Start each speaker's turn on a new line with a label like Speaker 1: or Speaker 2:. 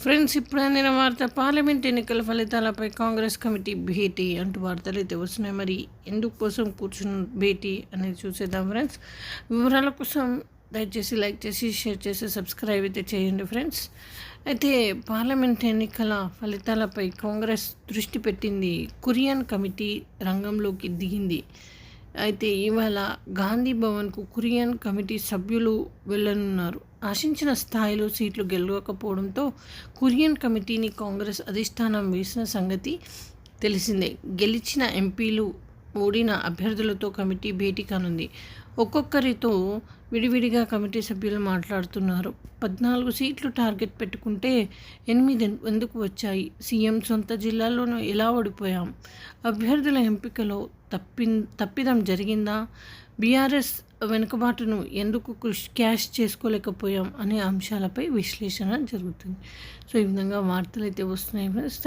Speaker 1: Friends, ఇప్పుడు అందిన వార్త పార్లమెంట్ ఎన్నికల ఫలితాలపై కాంగ్రెస్ కమిటీ భేటీ అంటూ వార్తలు అయితే వస్తున్నాయి. మరి ఎందుకు కోసం కూర్చున్న భేటీ అనేది చూసేద్దాం ఫ్రెండ్స్. వివరాల కోసం దయచేసి లైక్ చేసి షేర్ చేసి సబ్స్క్రైబ్ అయితే చేయండి ఫ్రెండ్స్. అయితే పార్లమెంట్ ఎన్నికల ఫలితాలపై కాంగ్రెస్ దృష్టి పెట్టింది. కురియన్ కమిటీ రంగంలోకి దిగింది. అయితే ఇవాళ గాంధీ భవన్కు కురియన్ కమిటీ సభ్యులు వెళ్ళనున్నారు. ఆశించిన స్థాయిలో సీట్లు గెలవకపోవడంతో కురియన్ కమిటీని కాంగ్రెస్ అధిష్టానం వేసిన సంగతి తెలిసిందే. గెలిచిన ఎంపీలు ఓడిన అభ్యర్థులతో కమిటీ భేటీ కానుంది. ఒక్కొక్కరితో విడివిడిగా కమిటీ సభ్యులు మాట్లాడుతున్నారు. 14 సీట్లు టార్గెట్ పెట్టుకుంటే 8 ఎందుకు వచ్చాయి? సీఎం సొంత జిల్లాల్లోనూ ఎలా ఓడిపోయాం? అభ్యర్థుల ఎంపికలో తప్పిదం జరిగిందా? బీఆర్ఎస్ వెనుకబాటును ఎందుకు క్యాష్ చేసుకోలేకపోయాం అనే అంశాలపై విశ్లేషణ జరుగుతుంది. సో ఈ విధంగా వార్తలు అయితే వస్తున్నాయి. థ్యాంక్స్.